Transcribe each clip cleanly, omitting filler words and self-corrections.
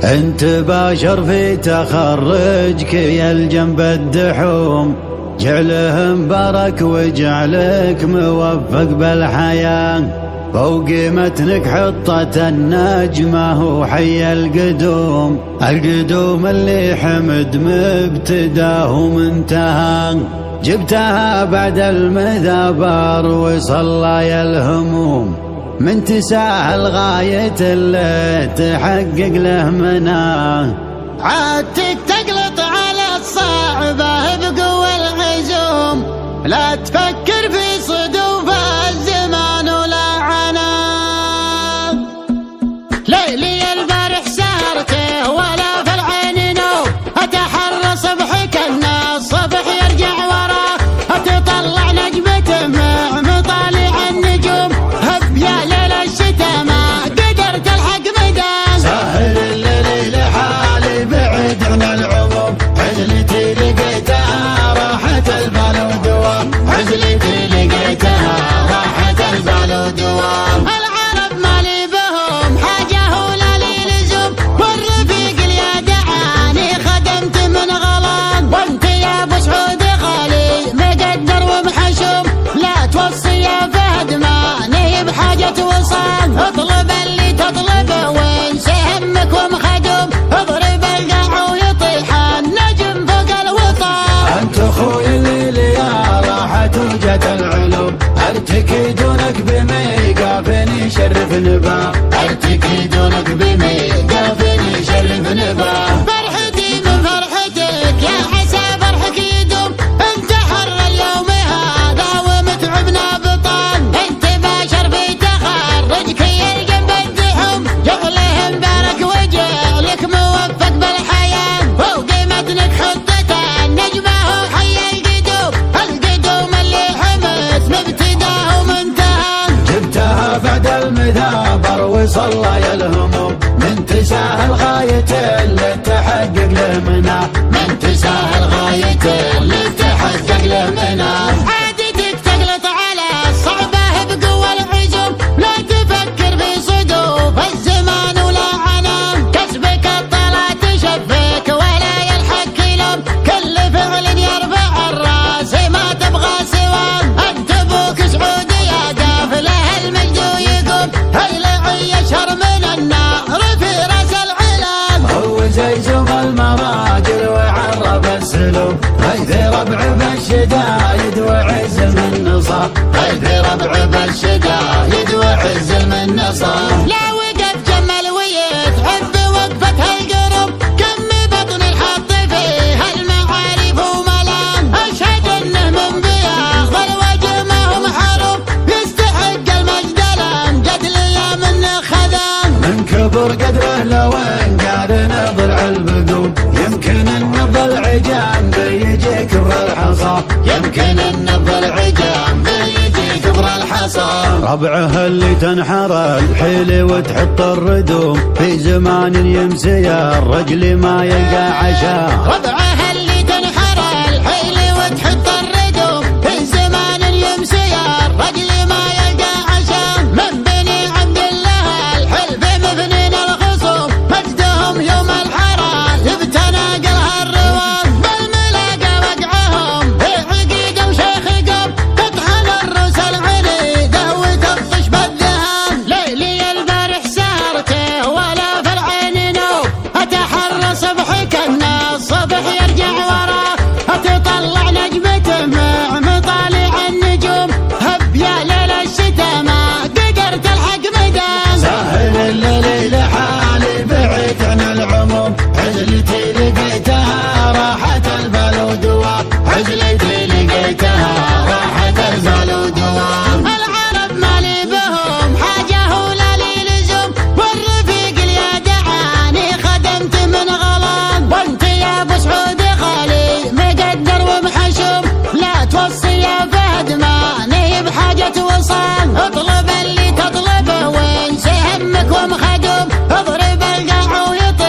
انت باشر في تخرجك يا الجنب الدحوم، جعله مبارك وجعلك موفق بالحياة، فوق متنك حطة النجمة وحي القدوم، القدوم اللي حمد مبتداه ومنتهى، جبتها بعد المذابر وصلى يا الهموم، من تساهل غاية اللي تحقق له مناه، عادتك تقلط على الصعبة بقوى العزوم، لا تفكر في صدوف الزمان ولا عناه، ليلي البارح سهرته ولا في العين نوم، اتحرى صبحك ان الصبح يرجع وراه، اتطلع نجمته مع مطالع النجوم، هب يا ليل الشتا ما قدرت الحق مدام، سهل الليل لحالي بعد عن العموم، عزلتي لقيتها راحة البال ودوام، عزلتي لقيتها راحة البال ودوام، العرب مالي بهم حاجة ولا لي لزوم، والرفيق اللي دعاني خدمت من غلام، وانت يا ابو سعود غالي مقدر ومحشوم، لا توصي يا فهد ماني بحاجة وصال، اطلب اللي تطلبه وانسى همك ومخدوم، اضرب القاع ويطيح النجم فوق الوطن، انت اخوي الليل يا راحة وجهة العلوم، ارتكي دونك بميقافني شرف نبا، ارتكي دونك بميقافني شرف نبا، فرحتي من فرحتك يا عسى فرحك يدوم، انت حر اليوم هذا ومتعبنا بطن، انت باشر في تخرجك يا الجنب الدحوم، جعله مبارك وجعلك موفق بالحياة، فوق متنك خطة النجمة وحي القدوم، القدوم اللي حمد مبتداه ومنتهى، جبتها بعد المذابر وصلى يا الهموم، من تساهل غاية اللي تحقق له مناه، من تساهل غاية اللي تحقق له مناه، عادتك تقلط على الصعبة بقوى العزوم، لا تفكر في صدوف الزمان ولا عنام، كسبك الطلا تشفك ولا يلحق لوم، كل فعل يرفع الراس ما تبغى سوام، انت ابوك سعودي يا قافله المجد ويقوم، هيلعي يشهر من النار في راس العلام، هو زي زوم المراجل وعرب السلوم، هيث ربع بالشدايد وعز من نصاب، هيث ربع بالشدايد وعز من نصاب، لا وقف جمل ويتحب وقفة القرب، كم بطن الحط فيها المعارف وملام، اشهد انه من بياض الوجه ما هو محروم، يستحق المجد الامجد لي من خذام، من كبر قدره لو ان قال نضلع البقوم، يمكن النضل عجام بيجي كبر الحصى، يمكن النضل عجام بيجي كبر الحصى، ربعه اللي تنحر الحيل وتحط الردوم، في زمان يمسي الرجل ما يلقى عشاء، ربعها اللي تنحر الحيل وتحط الردوم، في زمان يمسي الرجل ما يلقى عشاء، من بني عبد الله الحلف مبنين الخصوم، مجدهم يوم الحرى بتناقلها الروام، بالملاقى وقعهم في عقيده وشيخ قب، تطحن الروس العنيده وتبطش بالذهب، ليلي البارح سهرته ولا في العين نوم، اتحرى صبحك ان الصبح يرجع وراه، اتطلع نجمته مع مطالع النجوم، هب يا ليل الشتا ما قدرت الحق مدام، سهل الليل حالي بعيد عن العموم، عزلتي لقيتها راحة البال ودوام، عزلتي لقيتها راحة البال ودوام، العرب مالي بهم حاجة ولا لي لزوم، والرفيق اللي دعاني خدمت من غلام، وانت يا ابو سعود غالي مقدر ومحشوم، لا توصي يا فهد ماني بحاجة وصال، اطلب اللي تطلبه وانسى همك ومخدوم، اضرب القاع ويطيح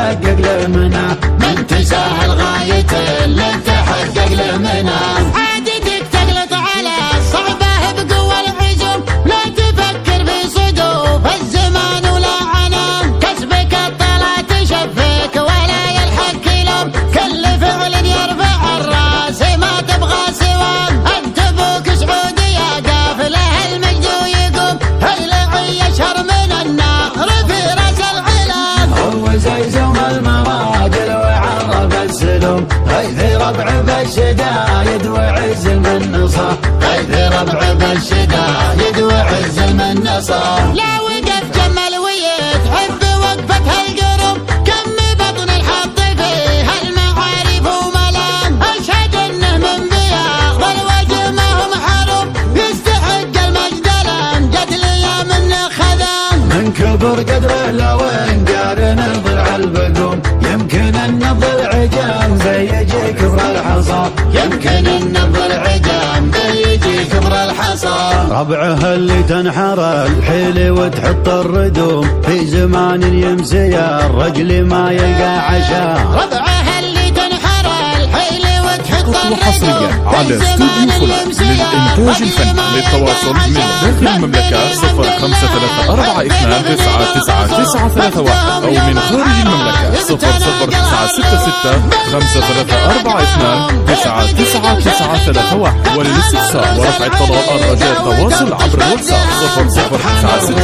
تحقق له منى، من تساهل غايته اللي تحقق له منى. عادتك تغلط على صعبه بقوى العزم، لا تفكر في صدوف الزمان ولا عنام، كسبك الطلا تشفك ولا يلحق لوم، كل فعل يرفع الراس ما تبغى سوام، انت ابوك سعودي يا قافله المجد ويقوم، هاللعي يشهر من النار في راس العلام. هو زيزوم المراجل وعرب السلوم، غيث ربع بالشدايد وعز المنصة، غيث ربع بالشدايد وعز المنصة. لا وقف جمل ويتحب وقفة هالقرب، كم بطن الحط فيها المعارف وملام، اشهد انه من بياض الوجه ما هو محروم، يستحق المجد الامجد ليا منه خذام. من كبر قدره لو انقارن ضلع البقوم، يمكن ان ضلع جنبه يجي كبر الحصى، يمكن ان ضلع جنبه يجي كبر الحصى. ربعه اللي تنحر الحيل وتحط الردوم، في زمان يمسي الرجل ما يلقى عشاء. ربعها اللي تنحر الحيل وتحط وحصريا على استوديو فلان للإنتاج الفني. للتواصل من داخل المملكة 0532999931 أو من خارج المملكة 00966 5342999931. وللاستفسار ورفع الطلب الرجاء التواصل عبر الواتساب 00966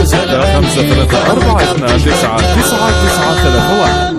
5342999931.